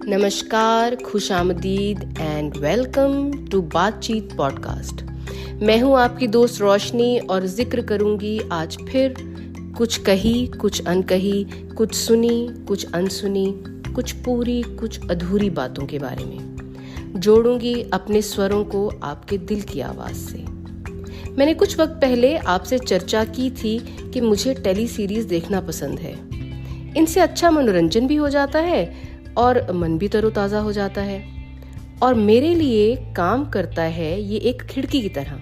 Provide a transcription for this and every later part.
नमस्कार, खुशामदीद and welcome to बातचीत podcast. मैं हूं आपकी दोस्त रोशनी और जिक्र करूंगी आज फिर कुछ कही, कुछ अनकही, कुछ सुनी, कुछ अनसुनी, कुछ पूरी, कुछ अधूरी बातों के बारे में। जोड़ूंगी अपने स्वरों को आपके दिल की आवाज से। मैंने कुछ वक्त पहले आपसे चर्चा की थी कि मुझे टेली सीरीज देखना पसंद है। इनसे अच्छा मनोरंजन भी हो जाता है और मन भी तरोताज़ा हो जाता है और मेरे लिए काम करता है ये एक खिड़की की तरह,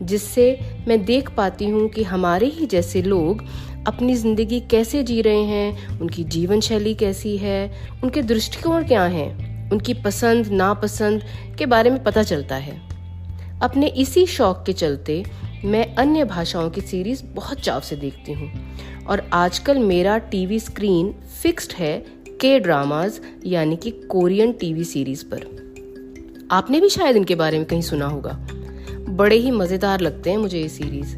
जिससे मैं देख पाती हूँ कि हमारे ही जैसे लोग अपनी ज़िंदगी कैसे जी रहे हैं, उनकी जीवन शैली कैसी है, उनके दृष्टिकोण क्या हैं, उनकी पसंद नापसंद के बारे में पता चलता है। अपने इसी शौक के चलते मैं अन्य भाषाओं की सीरीज बहुत चाव से देखती हूँ और आजकल मेरा टीवी स्क्रीन फिक्स्ड है के ड्रामाज यानी कि कोरियन टीवी सीरीज पर। आपने भी शायद इनके बारे में कहीं सुना होगा। बड़े ही मज़ेदार लगते हैं मुझे ये series.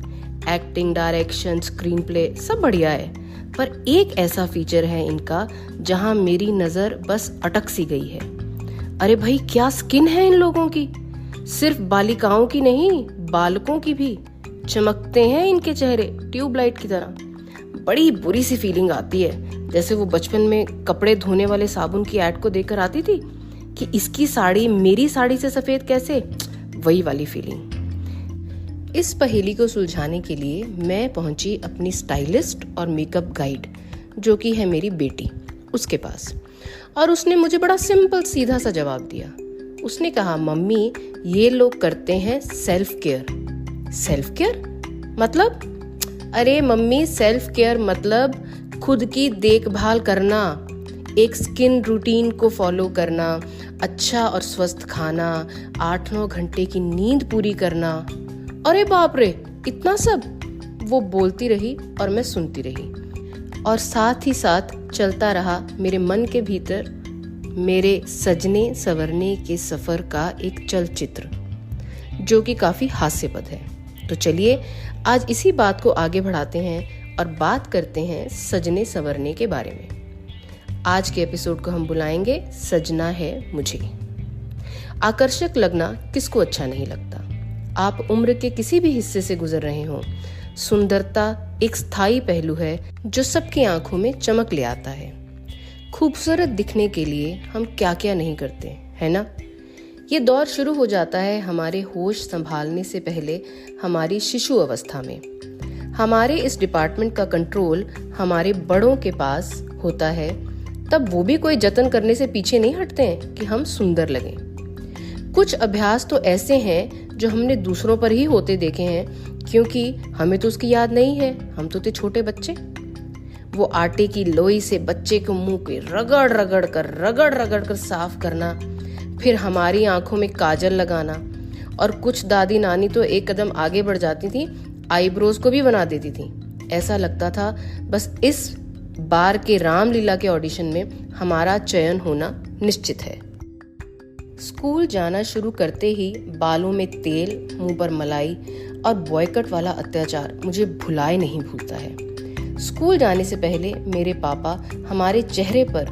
Acting, direction, screen play सब बढ़िया है, पर एक ऐसा फीचर है इनका जहां मेरी नज़र बस अटक सी गई है। अरे भाई, क्या स्किन है इन लोगों की! सिर्फ बालिकाओं की नहीं, बालकों की भी। चमकते हैं इनके चेहरे ट्यूबलाइट की तरह। बड़ी बुरी सी फीलिंग आती है, जैसे वो बचपन में कपड़े धोने वाले साबुन की ऐड को देखकर आती थी कि इसकी साड़ी मेरी साड़ी से सफेद कैसे, वही वाली फीलिंग। इस पहेली को सुलझाने के लिए मैं पहुंची अपनी स्टाइलिस्ट और मेकअप गाइड, जो कि है मेरी बेटी, उसके पास। और उसने मुझे बड़ा सिंपल सीधा सा जवाब दिया। उसने कहा, मम्मी ये लोग करते हैं सेल्फ केयर। सेल्फ केयर मतलब? अरे मम्मी, सेल्फ केयर मतलब खुद की देखभाल करना, एक स्किन रूटीन को फॉलो करना, अच्छा और स्वस्थ खाना, 8-9 घंटे की नींद पूरी करना। अरे बाप रे, इतना सब! वो बोलती रही और मैं सुनती रही और साथ ही साथ चलता रहा मेरे मन के भीतर मेरे सजने संवरने के सफर का एक चलचित्र, जो कि काफी हास्यपद है। तो चलिए आज इसी बात को आगे बढ़ाते हैं और बात करते हैं सजने संवरने के बारे में। आज के एपिसोड को हम बुलाएंगे सजना है मुझे। आकर्षक लगना किसको अच्छा नहीं लगता। आप उम्र के किसी भी हिस्से से गुजर रहे हो, सुंदरता एक स्थायी पहलू है जो सबकी आंखों में चमक ले आता है। खूबसूरत दिखने के लिए हम क्या क्या नहीं करते, है ना? ये दौर शुरू हो जाता है हमारे होश संभालने से पहले, हमारी शिशु अवस्था में। हमारे इस डिपार्टमेंट का कंट्रोल हमारे बड़ों के पास होता है, तब वो भी कोई जतन करने से पीछे नहीं हटते हैं कि हम सुंदर लगें। कुछ अभ्यास तो ऐसे हैं जो हमने दूसरों पर ही होते देखे हैं, क्योंकि हमें तो उसकी याद नहीं है, हम तो थे छोटे बच्चे। वो आटे की लोई से बच्चे को मुंह के रगड़ रगड़ कर साफ करना, फिर हमारी आंखों में काजल लगाना, और कुछ दादी नानी तो एक कदम आगे बढ़ जाती थी, आईब्रोज को भी बना देती थी। ऐसा लगता था बस इस बार के रामलीला के ऑडिशन में हमारा चयन होना निश्चित है। स्कूल जाना शुरू करते ही बालों में तेल, मुंह पर मलाई और बॉयकट वाला अत्याचार मुझे भुलाए नहीं भूलता है। स्कूल जाने से पहले मेरे पापा हमारे चेहरे पर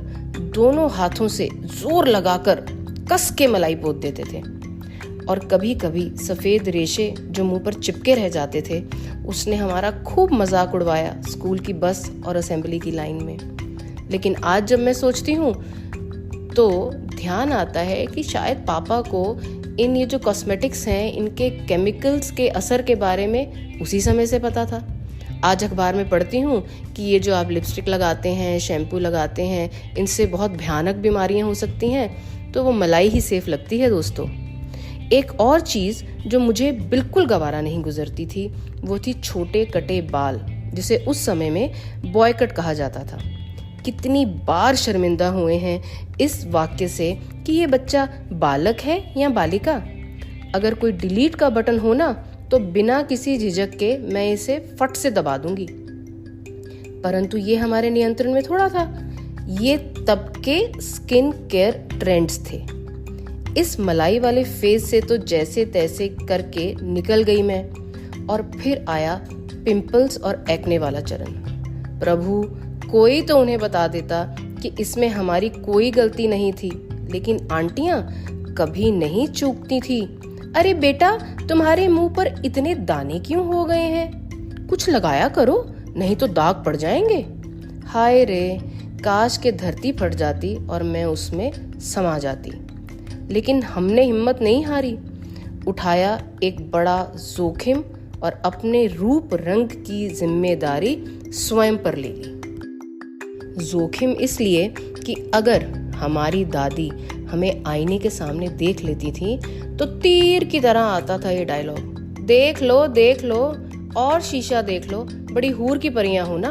दोनों हाथों से जोर लगाकर कस के मलाई पोत देते थे, और कभी कभी सफेद रेशे जो मुंह पर चिपके रह जाते थे, उसने हमारा खूब मजाक उड़वाया स्कूल की बस और असेंबली की लाइन में। लेकिन आज जब मैं सोचती हूँ तो ध्यान आता है कि शायद पापा को ये जो कॉस्मेटिक्स हैं, इनके केमिकल्स के असर के बारे में उसी समय से पता था। आज अखबार में पढ़ती हूँ कि ये जो आप लिपस्टिक लगाते हैं, शैम्पू लगाते हैं, इनसे बहुत भयानक बीमारियां हो सकती हैं, तो वो मलाई ही सेफ लगती है दोस्तों। एक और चीज़ जो मुझे बिल्कुल गवारा नहीं गुजरती थी, वो थी छोटे कटे बाल, जिसे उस समय में बॉयकट कहा जाता था। कितनी बार शर्मिंदा हुए हैं इस वाक्य से कि ये बच्चा बालक है या बालिका। अगर कोई डिलीट का बटन हो ना, तो बिना किसी झिझक के मैं इसे फट से दबा दूंगी। परंतु ये हमारे नियंत्रण में थोड़ा था। ये तब के स्किन केयर ट्रेंड्स थे। इस मलाई वाले फेज से तो जैसे तैसे करके निकल गई मैं, और फिर आया पिंपल्स और एक्ने वाला चरण। प्रभु, कोई तो उन्हें बता देता कि इसमें हमारी कोई गलती नहीं थी, लेकिन आंटियां कभी नहीं चूकती थी। अरे बेटा, तुम्हारे मुंह पर इतने दाने क्यों हो गए हैं? कुछ लगाया करो, नहीं तो दाग पड़ जाएंगे। हाय रे, काश के धरती फट जाती और मैं उसमें समा जाती। लेकिन हमने हिम्मत नहीं हारी, उठाया एक बड़ा जोखिम और अपने रूप रंग की जिम्मेदारी स्वयं पर ले ली। जोखिम इसलिए कि अगर हमारी दादी हमें आईने के सामने देख लेती थी तो तीर की तरह आता था ये डायलॉग, देख लो और शीशा देख लो, बड़ी हूर की परियां हो ना।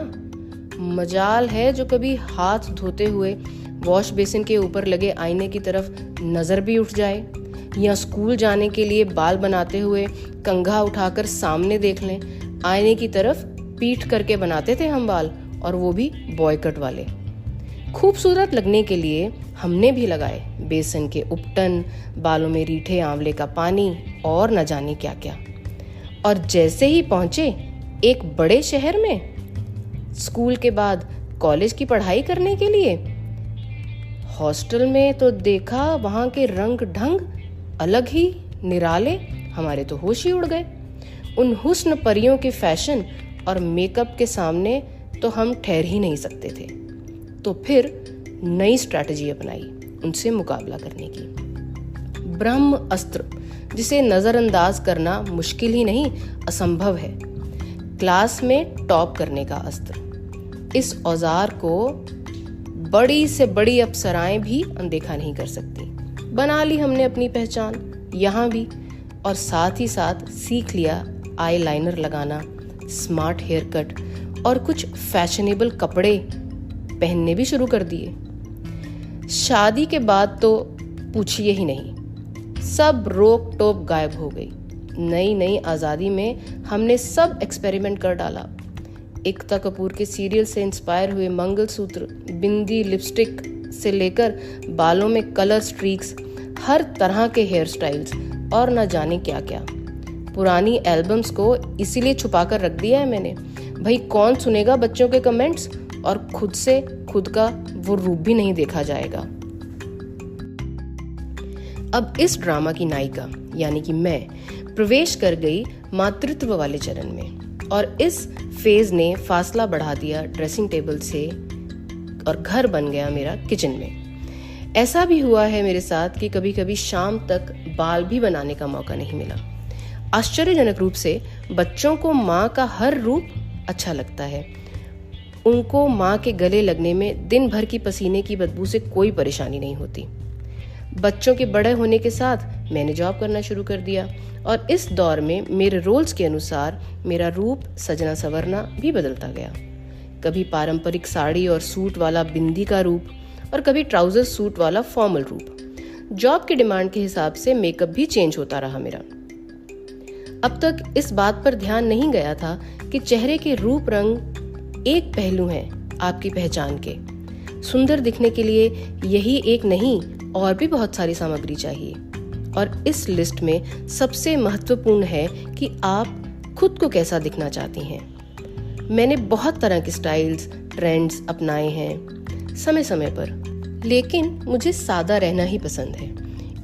मजाल है जो कभी हाथ धोते हुए वॉश बेसिन के ऊपर लगे आईने की तरफ नजर भी उठ जाए, या स्कूल जाने के लिए बाल बनाते हुए कंघा उठाकर सामने देख लें। आईने की तरफ पीठ करके बनाते थे हम बाल, और वो भी बॉय कट वाले। खूबसूरत लगने के लिए हमने भी लगाए बेसन के उपटन, बालों में रीठे आंवले का पानी और न जाने क्या क्या। और जैसे ही पहुंचे एक बड़े शहर में, स्कूल के बाद कॉलेज की पढ़ाई करने के लिए, हॉस्टल में तो देखा वहां के रंग ढंग अलग ही निराले। हमारे तो होश ही उड़ गए। उन हुस्न परियों के फैशन और मेकअप के सामने तो हम ठहर ही नहीं सकते थे। तो फिर नई स्ट्रैटेजी अपनाई उनसे मुकाबला करने की। ब्रह्म अस्त्र, जिसे नजरअंदाज करना मुश्किल ही नहीं असंभव है। क्लास में टॉप करने का अस्त्र। इस औजार को बड़ी से बड़ी अप्सराएं भी अनदेखा नहीं कर सकती। बना ली हमने अपनी पहचान यहाँ भी, और साथ ही साथ सीख लिया आई लाइनर लगाना, स्मार्ट हेयर कट और कुछ फैशनेबल कपड़े पहनने भी शुरू कर दिए। शादी के बाद तो पूछिए ही नहीं, सब रोक टोक गायब हो गई। नई आज़ादी में हमने सब एक्सपेरिमेंट कर डाला। एकता कपूर के सीरियल से इंस्पायर हुए मंगलसूत्र, बिंदी, लिपस्टिक से लेकर बालों में कलर स्ट्रीक्स, हर तरह के हेयर स्टाइल्स और न जाने क्या क्या। पुरानी एल्बम्स को इसीलिए छुपा कर रख दिया है मैंने। भाई कौन सुनेगा बच्चों के कमेंट्स, और खुद से खुद का वो रूप भी नहीं देखा जाएगा। अब इस ड्रामा की नायिका यानी कि मैं प्रवेश कर गई मातृत्व वाले चरण में, और इस फेज ने फासला बढ़ा दिया ड्रेसिंग टेबल से, और घर बन गया मेरा किचन में। ऐसा भी हुआ है मेरे साथ कि कभी कभी शाम तक बाल भी बनाने का मौका नहीं मिला। आश्चर्यजनक रूप से बच्चों को माँ का हर रूप अच्छा लगता है। उनको माँ के गले लगने में दिन भर की पसीने की बदबू से कोई परेशानी नहीं होती। बच्चों के बड़े होने के साथ मैंने जॉब करना शुरू कर दिया, और इस दौर में मेरे रोल्स के अनुसार मेरा रूप सजना संवरना भी बदलता गया। कभी पारंपरिक साड़ी और सूट वाला बिंदी का रूप, और कभी ट्राउजर सूट वाला फॉर्मल रूप। जॉब की डिमांड के हिसाब से मेकअप भी चेंज होता रहा मेरा। अब तक इस बात पर ध्यान नहीं गया था कि चेहरे के रूप रंग एक पहलू है आपकी पहचान के। सुंदर दिखने के लिए यही एक नहीं, और भी बहुत सारी सामग्री चाहिए। और इस लिस्ट में सबसे महत्वपूर्ण है कि आप खुद को कैसा दिखना चाहती हैं। मैंने बहुत तरह के स्टाइल्स, ट्रेंड्स अपनाए हैं समय समय पर, लेकिन मुझे सादा रहना ही पसंद है।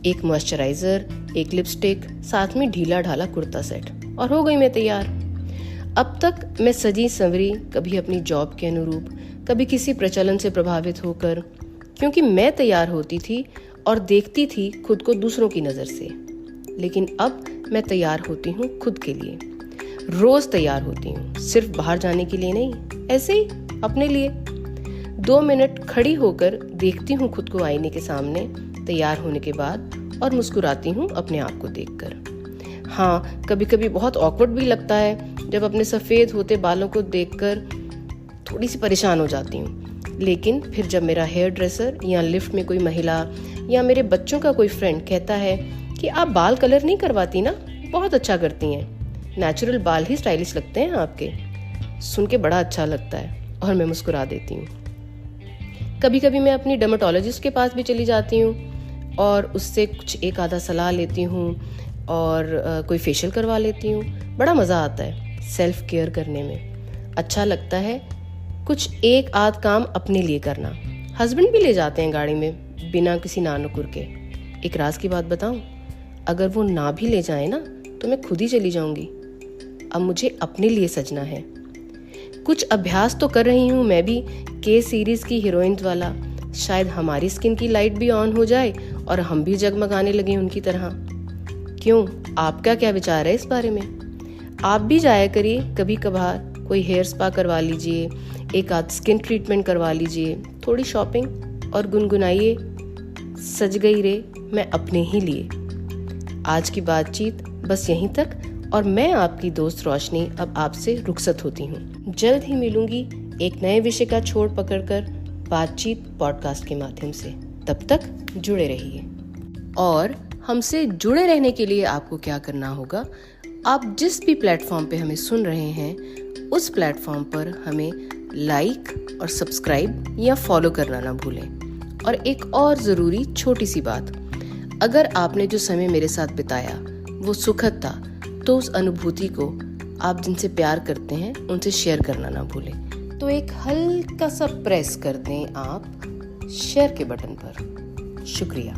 एक मॉइस्चराइजर, एक लिपस्टिक, साथ में ढीला ढाला कुर्ता सेट, और हो गई मैं तैयार। अब तक मैं सजी संवरी, कभी अपनी जॉब के अनुरूप, कभी किसी प्रचलन से प्रभावित होकर, क्योंकि मैं तैयार होती थी और देखती थी खुद को दूसरों की नज़र से। लेकिन अब मैं तैयार होती हूँ खुद के लिए। रोज तैयार होती हूँ, सिर्फ बाहर जाने के लिए नहीं, ऐसे ही अपने लिए। 2 मिनट खड़ी होकर देखती हूँ खुद को आईने के सामने तैयार होने के बाद, और मुस्कुराती हूँ अपने आप को देखकर। हाँ, कभी कभी बहुत ऑकवर्ड भी लगता है जब अपने सफ़ेद होते बालों को देखकर थोड़ी सी परेशान हो जाती हूँ। लेकिन फिर जब मेरा हेयर ड्रेसर या लिफ्ट में कोई महिला या मेरे बच्चों का कोई फ्रेंड कहता है कि आप बाल कलर नहीं करवाती ना, बहुत अच्छा करती हैं, नेचुरल बाल ही स्टाइलिश लगते हैं आपके, सुन के बड़ा अच्छा लगता है और मैं मुस्कुरा देती हूँ। कभी कभी मैं अपनी डर्मेटोलॉजिस्ट के पास भी चली जाती हूँ और उससे कुछ एक आधा सलाह लेती हूँ और कोई फेशियल करवा लेती हूँ। बड़ा मज़ा आता है सेल्फ केयर करने में। अच्छा लगता है कुछ एक आध काम अपने लिए करना। हस्बैंड भी ले जाते हैं गाड़ी में बिना किसी नानुकुर के। एक राज की बात बताऊं, अगर वो ना भी ले जाए ना तो मैं खुद ही चली जाऊंगी। अब मुझे अपने लिए सजना है। कुछ अभ्यास तो कर रही हूँ मैं भी के सीरीज की हीरोइन वाला। शायद हमारी स्किन की लाइट भी ऑन हो जाए और हम भी जगमगाने लगे उनकी तरह। क्यों, आपका क्या विचार है इस बारे में? आप भी जाया करिए कभी कभार, कोई हेयर स्पा करवा लीजिए, एक आध स्किन ट्रीटमेंट करवा लीजिए, थोड़ी शॉपिंग और गुनगुनाइए, सज गई रे मैं अपने ही लिए। आज की बातचीत बस यहीं तक, और मैं आपकी दोस्त रोशनी अब आपसे रुखसत होती हूँ। जल्द ही मिलूंगी एक नए विषय का छोर पकड़कर बातचीत पॉडकास्ट के माध्यम से। तब तक जुड़े रहिए। और हमसे जुड़े रहने के लिए आपको क्या करना होगा, आप जिस भी प्लेटफॉर्म पे हमें सुन रहे हैं उस प्लेटफॉर्म पर हमें लाइक और सब्सक्राइब या फॉलो करना ना भूलें। और एक और ज़रूरी छोटी सी बात, अगर आपने जो समय मेरे साथ बिताया वो सुखद था तो उस अनुभूति को आप जिनसे प्यार करते हैं उनसे शेयर करना ना भूलें। तो एक हल्का सा प्रेस कर दें आप शेयर के बटन पर। शुक्रिया।